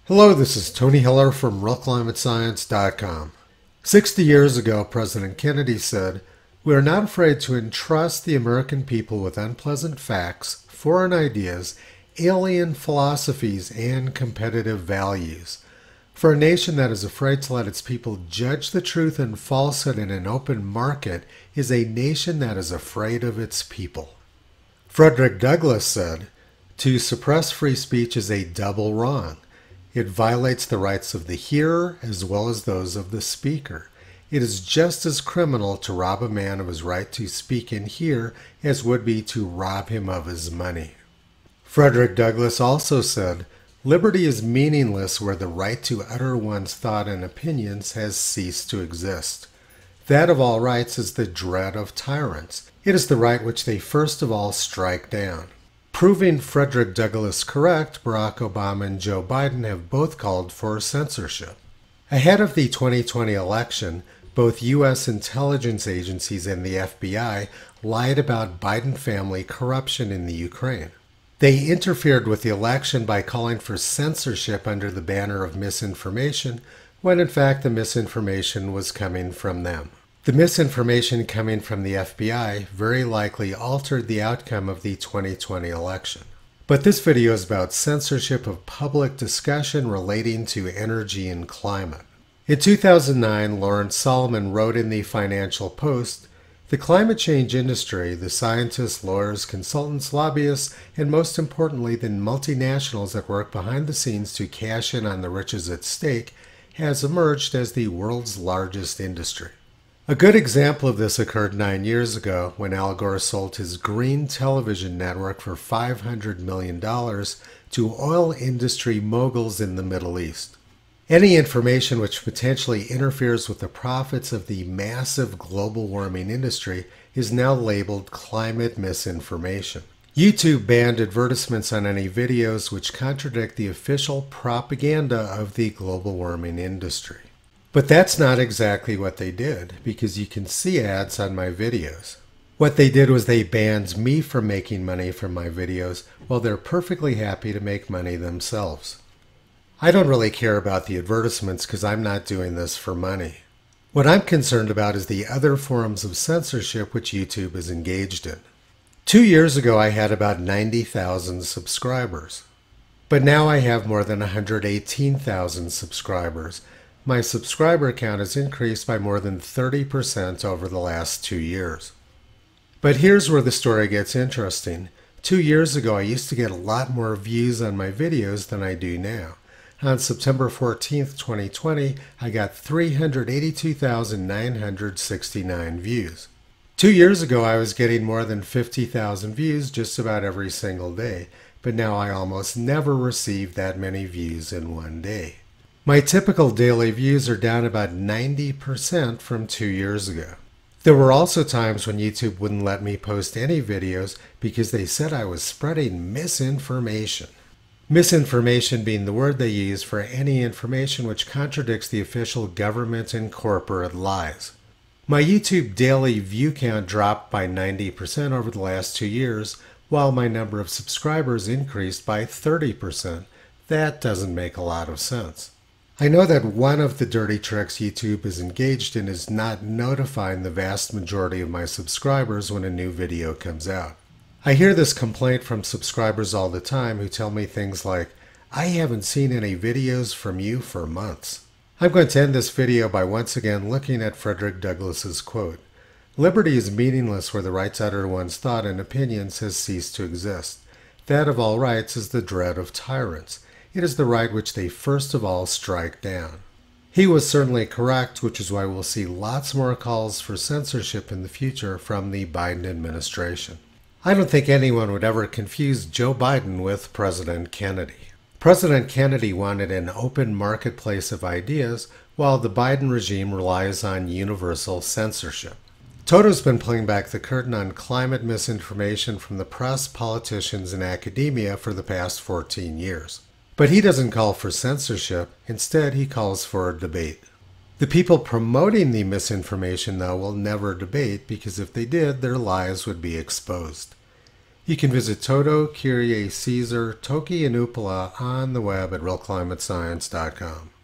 Hello, this is Tony Hiller from RealClimateScience.com. 60 years ago, President Kennedy said, "We are not afraid to entrust the American people with unpleasant facts, foreign ideas, alien philosophies, and competitive values. For a nation that is afraid to let its people judge the truth and falsehood in an open market is a nation that is afraid of its people." Frederick Douglass said, "To suppress free speech is a double wrong. It violates the rights of the hearer as well as those of the speaker. It is just as criminal to rob a man of his right to speak and hear as would be to rob him of his money." Frederick Douglass also said, "Liberty is meaningless where the right to utter one's thought and opinions has ceased to exist. That of all rights is the dread of tyrants. It is the right which they first of all strike down." Proving Frederick Douglass correct, Barack Obama and Joe Biden have both called for censorship. Ahead of the 2020 election, both U.S. intelligence agencies and the FBI lied about Biden family corruption in the Ukraine. They interfered with the election by calling for censorship under the banner of misinformation, when in fact the misinformation was coming from them. The misinformation coming from the FBI very likely altered the outcome of the 2020 election. But this video is about censorship of public discussion relating to energy and climate. In 2009, Lawrence Solomon wrote in the Financial Post, "The climate change industry, the scientists, lawyers, consultants, lobbyists, and most importantly the multinationals that work behind the scenes to cash in on the riches at stake, has emerged as the world's largest industry." A good example of this occurred 9 years ago when Al Gore sold his Green television network for $500 million to oil industry moguls in the Middle East. Any information which potentially interferes with the profits of the massive global warming industry is now labeled climate misinformation. YouTube banned advertisements on any videos which contradict the official propaganda of the global warming industry. But that's not exactly what they did, because you can see ads on my videos. What they did was they banned me from making money from my videos, while they're perfectly happy to make money themselves. I don't really care about the advertisements because I'm not doing this for money. What I'm concerned about is the other forms of censorship which YouTube is engaged in. 2 years ago I had about 90,000 subscribers, but now I have more than 118,000 subscribers. My subscriber count has increased by more than 30% over the last 2 years. But here's where the story gets interesting. 2 years ago, I used to get a lot more views on my videos than I do now. On September 14th, 2020, I got 382,969 views. 2 years ago, I was getting more than 50,000 views just about every single day, but now I almost never receive that many views in one day. My typical daily views are down about 90% from 2 years ago. There were also times when YouTube wouldn't let me post any videos because they said I was spreading misinformation. Misinformation being the word they use for any information which contradicts the official government and corporate lies. My YouTube daily view count dropped by 90% over the last 2 years, while my number of subscribers increased by 30%. That doesn't make a lot of sense. I know that one of the dirty tricks YouTube is engaged in is not notifying the vast majority of my subscribers when a new video comes out. I hear this complaint from subscribers all the time who tell me things like, "I haven't seen any videos from you for months." I'm going to end this video by once again looking at Frederick Douglass's quote, "Liberty is meaningless where the right to utter one's thought and opinions has ceased to exist. That of all rights is the dread of tyrants. It is the right which they first of all strike down." He was certainly correct, which is why we'll see lots more calls for censorship in the future from the Biden administration. I don't think anyone would ever confuse Joe Biden with President Kennedy. President Kennedy wanted an open marketplace of ideas, while the Biden regime relies on universal censorship. Toto's been pulling back the curtain on climate misinformation from the press, politicians, and academia for the past 14 years. But he doesn't call for censorship. Instead, he calls for a debate. The people promoting the misinformation, though, will never debate because if they did, their lies would be exposed. You can visit Toto, Kyrie, Caesar, Toki, and Upala on the web at realclimatescience.com.